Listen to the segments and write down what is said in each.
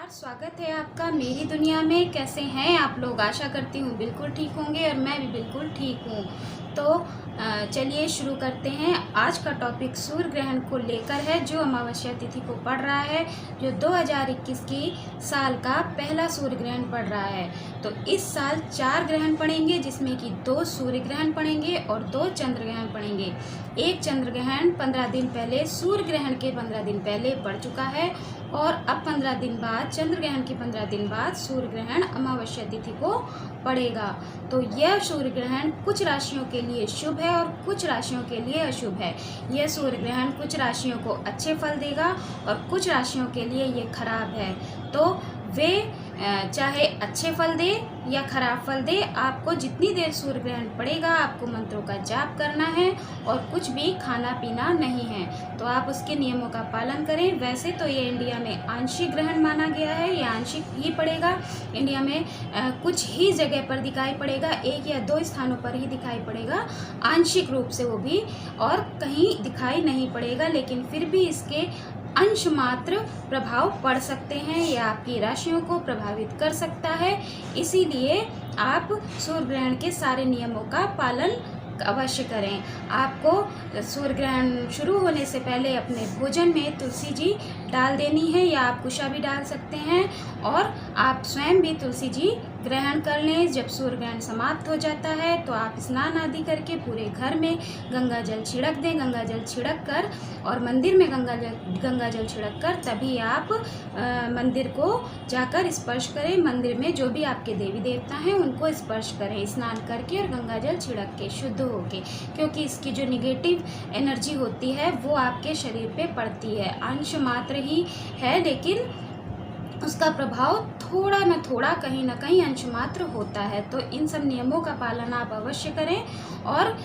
नमस्कार, स्वागत है आपका मेरी दुनिया में। कैसे हैं आप लोग? आशा करती हूँ बिल्कुल ठीक होंगे और मैं भी बिल्कुल ठीक हूँ। तो चलिए शुरू करते हैं। आज का टॉपिक सूर्य ग्रहण को लेकर है, जो अमावस्या तिथि को पड़ रहा है, जो 2021 की साल का पहला सूर्य ग्रहण पड़ रहा है। तो इस साल 4 ग्रहण पड़ेंगे, जिसमें कि 2 सूर्य ग्रहण पड़ेंगे और 2 चंद्र ग्रहण पड़ेंगे। एक चंद्र ग्रहण 15 दिन पहले, सूर्य ग्रहण के 15 दिन पहले पड़ चुका है और अब 15 दिन बाद, चंद्र ग्रहण के 15 दिन बाद सूर्य ग्रहण अमावस्या तिथि को पड़ेगा। तो यह सूर्य ग्रहण कुछ राशियों के लिए शुभ है और कुछ राशियों के लिए अशुभ है। यह सूर्य ग्रहण कुछ राशियों को अच्छे फल देगा और कुछ राशियों के लिए ये खराब है। तो वे चाहे अच्छे फल दे या खराब फल दे, आपको जितनी देर सूर्य ग्रहण पड़ेगा आपको मंत्रों का जाप करना है और कुछ भी खाना पीना नहीं है। तो आप उसके नियमों का पालन करें। वैसे तो ये इंडिया में आंशिक ग्रहण माना गया है, ये आंशिक ही पड़ेगा। इंडिया में कुछ ही जगह पर दिखाई पड़ेगा, 1 या 2 स्थानों पर ही दिखाई पड़ेगा आंशिक रूप से, वो भी, और कहीं दिखाई नहीं पड़ेगा। लेकिन फिर भी इसके अंश मात्र प्रभाव पड़ सकते हैं या आपकी राशियों को प्रभावित कर सकता है। इसीलिए आप सूर्य ग्रहण के सारे नियमों का पालन अवश्य करें। आपको सूर्य ग्रहण शुरू होने से पहले अपने भोजन में तुलसी जी डाल देनी है, या आप कुशा भी डाल सकते हैं, और आप स्वयं भी तुलसी जी ग्रहण कर लें। जब सूर्य ग्रहण समाप्त हो जाता है तो आप स्नान आदि करके पूरे घर में गंगा जल छिड़क दें। गंगा जल छिड़क कर और मंदिर में गंगा जल छिड़क कर तभी आप मंदिर को जाकर स्पर्श करें। मंदिर में जो भी आपके देवी देवता हैं उनको स्पर्श करें स्नान करके और गंगा जल छिड़क के, शुद्ध होके, क्योंकि इसकी जो निगेटिव एनर्जी होती है वो आपके शरीर पे पड़ती है। अंश मात्र ही है, लेकिन उसका प्रभाव थोड़ा न थोड़ा, कहीं ना कहीं अंश मात्र होता है। तो इन सब नियमों का पालन आप अवश्य करें और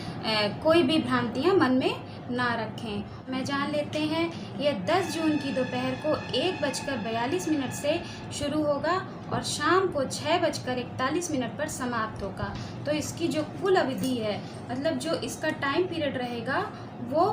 कोई भी भ्रांतियां मन में ना रखें। मैं जान लेते हैं, यह 10 जून की दोपहर को 1:42 से शुरू होगा और शाम को 6:41 पर समाप्त होगा। तो इसकी जो कुल अवधि है, मतलब जो इसका टाइम पीरियड रहेगा, वो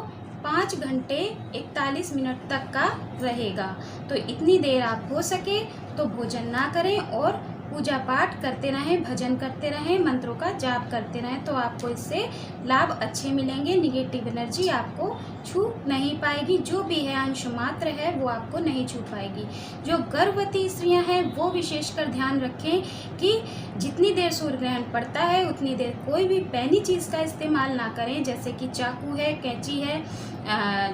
5 घंटे 41 मिनट तक का रहेगा। तो इतनी देर आप हो सके तो भोजन ना करें और पूजा पाठ करते रहें, भजन करते रहें, मंत्रों का जाप करते रहें। तो आपको इससे लाभ अच्छे मिलेंगे। निगेटिव एनर्जी आपको छू नहीं पाएगी। जो भी है अंश मात्र है, वो आपको नहीं छू पाएगी। जो गर्भवती स्त्रियां हैं वो विशेषकर ध्यान रखें कि जितनी देर सूर्य ग्रहण पड़ता है उतनी देर कोई भी पैनी चीज़ का इस्तेमाल ना करें, जैसे कि चाकू है, कैंची है,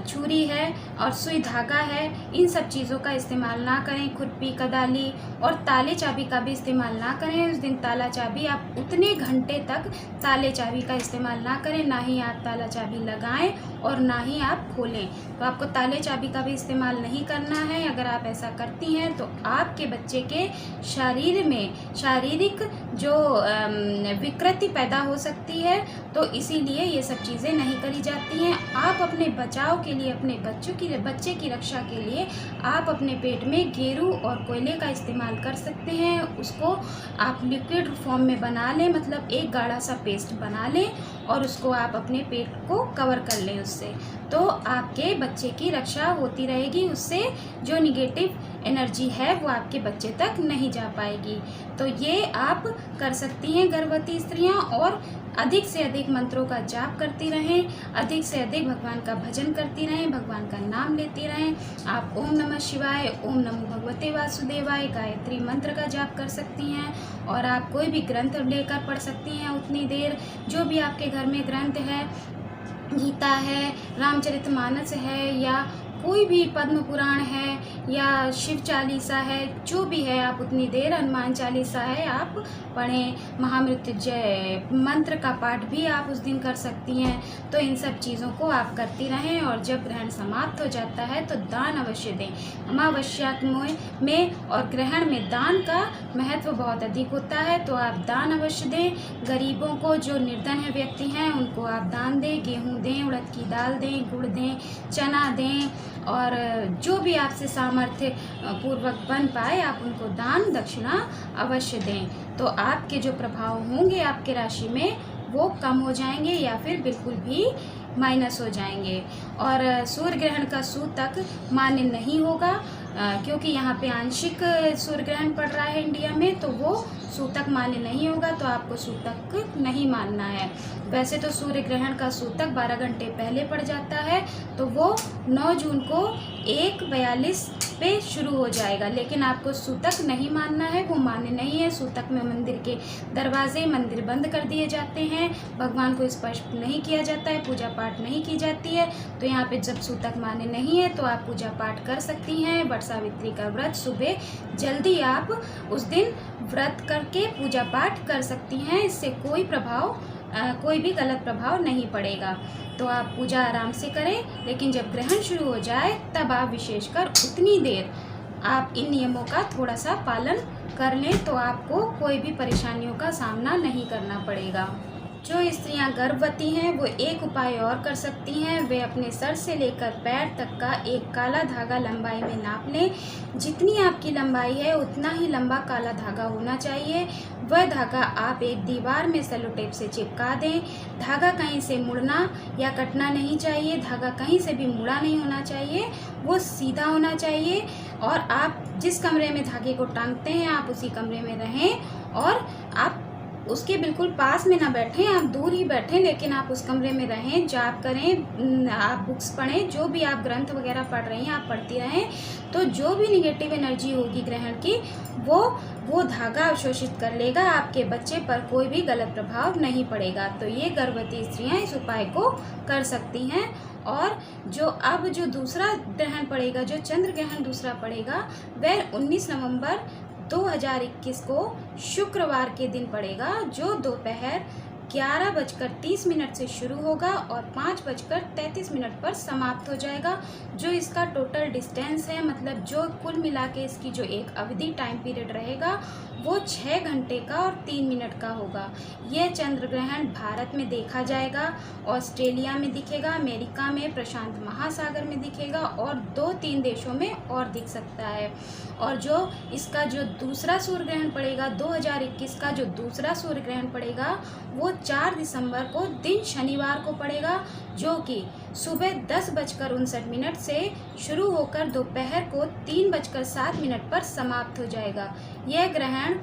छुरी है और सुई धागा है। इन सब चीज़ों का इस्तेमाल ना करें। खुरपी, कदाली और ताले चाबी का भी इस्तेमाल ना करें। उस दिन ताला चाबी, आप उतने घंटे तक ताले चाबी का इस्तेमाल ना करें। ना ही आप ताला चाबी लगाएं और ना ही आप खोलें। तो आपको ताले चाबी का भी इस्तेमाल नहीं करना है। अगर आप ऐसा करती हैं तो आपके बच्चे के शरीर में शारीरिक जो विकृति पैदा हो सकती है। तो इसीलिए ये सब चीज़ें नहीं करी जाती हैं। आप अपने बचाव के लिए, अपने बच्चे की रक्षा के लिए आप अपने पेट में गेरू और कोयले का इस्तेमाल कर सकते हैं। उसको आप लिक्विड फॉर्म में बना लें, मतलब एक गाढ़ा सा पेस्ट बना लें और उसको आप अपने पेट को कवर कर लें उससे। तो आपके बच्चे की रक्षा होती रहेगी। उससे जो निगेटिव एनर्जी है वो आपके बच्चे तक नहीं जा पाएगी। तो ये आप कर सकती हैं गर्भवती स्त्रियां, और अधिक से अधिक मंत्रों का जाप करती रहें, अधिक से अधिक भगवान का भजन करती रहें, भगवान का नाम लेती रहें। आप ओम नमः शिवाय, ओम नमो भगवते वासुदेवाय गायत्री मंत्र का जाप कर सकती हैं। और आप कोई भी ग्रंथ लेकर पढ़ सकती हैं उतनी देर। जो भी आपके घर में ग्रंथ है, गीता है, रामचरितमानस है, या कोई भी पद्म पुराण है, या शिव चालीसा है, जो भी है, आप उतनी देर, हनुमान चालीसा है, आप पढ़ें। महामृत्युंजय मंत्र का पाठ भी आप उस दिन कर सकती हैं। तो इन सब चीज़ों को आप करती रहें। और जब ग्रहण समाप्त हो जाता है तो दान अवश्य दें। अमावस्या में और ग्रहण में दान का महत्व बहुत अधिक होता है। तो आप दान अवश्य दें। गरीबों को, जो निर्धन है व्यक्ति हैं, उनको आप दान दें। गेहूँ दें, उड़द की दाल दें, गुड़ दें, चना दें, और जो भी आपसे सामर्थ्य पूर्वक बन पाए आप उनको दान दक्षिणा अवश्य दें। तो आपके जो प्रभाव होंगे आपके राशि में वो कम हो जाएंगे या फिर बिल्कुल भी माइनस हो जाएंगे। और सूर्य ग्रहण का सूतक मान्य नहीं होगा। क्योंकि यहाँ पे आंशिक सूर्य ग्रहण पड़ रहा है इंडिया में, तो वो सूतक मान्य नहीं होगा, तो आपको सूतक नहीं मानना है। वैसे तो सूर्य ग्रहण का सूतक 12 घंटे पहले पड़ जाता है, तो वो 9 जून को 1:42 पे शुरू हो जाएगा, लेकिन आपको सूतक नहीं मानना है, वो मान्य नहीं है। सूतक में मंदिर के दरवाजे, मंदिर बंद कर दिए जाते हैं, भगवान को स्पर्श नहीं किया जाता है, पूजा पाठ नहीं की जाती है। तो यहाँ पे जब सूतक मान्य नहीं है तो आप पूजा पाठ कर सकती हैं। वट सावित्री का व्रत सुबह जल्दी आप उस दिन व्रत करके पूजा पाठ कर सकती हैं, इससे कोई भी गलत प्रभाव नहीं पड़ेगा। तो आप पूजा आराम से करें, लेकिन जब ग्रहण शुरू हो जाए तब आप विशेषकर उतनी देर आप इन नियमों का थोड़ा सा पालन कर लें, तो आपको कोई भी परेशानियों का सामना नहीं करना पड़ेगा। जो स्त्रियां गर्भवती हैं वो एक उपाय और कर सकती हैं, वे अपने सर से लेकर पैर तक का एक काला धागा लंबाई में नाप लें। जितनी आपकी लंबाई है उतना ही लंबा काला धागा होना चाहिए। वह धागा आप एक दीवार में सेलो टेप से चिपका दें। धागा कहीं से मुड़ना या कटना नहीं चाहिए, धागा कहीं से भी मुड़ा नहीं होना चाहिए, वो सीधा होना चाहिए। और आप जिस कमरे में धागे को टांगते हैं आप उसी कमरे में रहें, और आप उसके बिल्कुल पास में ना बैठें, आप दूर ही बैठें, लेकिन आप उस कमरे में रहें, जाप करें, आप बुक्स पढ़ें, जो भी आप ग्रंथ वगैरह पढ़ रही हैं आप पढ़ती रहें। तो जो भी निगेटिव एनर्जी होगी ग्रहण की वो धागा अवशोषित कर लेगा, आपके बच्चे पर कोई भी गलत प्रभाव नहीं पड़ेगा। तो ये गर्भवती स्त्रियां इस उपाय को कर सकती हैं। और जो दूसरा ग्रहण पड़ेगा, जो चंद्र ग्रहण दूसरा पड़ेगा, वह 19 नवंबर 2021 को शुक्रवार के दिन पड़ेगा, जो दोपहर 11:30 से शुरू होगा और 5:33 पर समाप्त हो जाएगा। जो इसका टोटल डिस्टेंस है, मतलब जो कुल मिला के इसकी जो एक अवधि टाइम पीरियड रहेगा वो 6 घंटे का और 3 मिनट का होगा। यह चंद्र ग्रहण भारत में देखा जाएगा, ऑस्ट्रेलिया में दिखेगा, अमेरिका में, प्रशांत महासागर में दिखेगा और 2-3 देशों में और दिख सकता है। और जो इसका जो दूसरा सूर्य ग्रहण पड़ेगा, 2021 का जो दूसरा सूर्य ग्रहण पड़ेगा, वो 4 दिसंबर को दिन शनिवार को पड़ेगा, जो कि सुबह 10:59 से शुरू होकर दोपहर को 3:07 पर समाप्त हो जाएगा। यह ग्रहण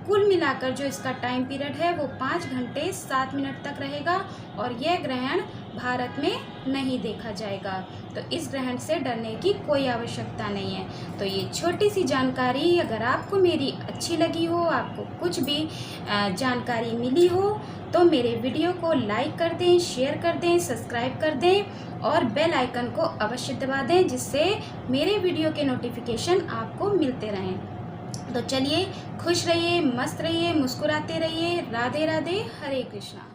कुल मिलाकर जो इसका टाइम पीरियड है वो 5 घंटे 7 मिनट तक रहेगा, और यह ग्रहण भारत में नहीं देखा जाएगा। तो इस ग्रहण से डरने की कोई आवश्यकता नहीं है। तो ये छोटी सी जानकारी अगर आपको मेरी अच्छी लगी हो, आपको कुछ भी जानकारी मिली हो, तो मेरे वीडियो को लाइक कर दें, शेयर कर दें, सब्सक्राइब कर दें और बेल आइकन को अवश्य दबा दें, जिससे मेरे वीडियो के नोटिफिकेशन आपको मिलते रहें। तो चलिए, खुश रहिए, मस्त रहिए, मुस्कुराते रहिए। राधे राधे, हरे कृष्णा।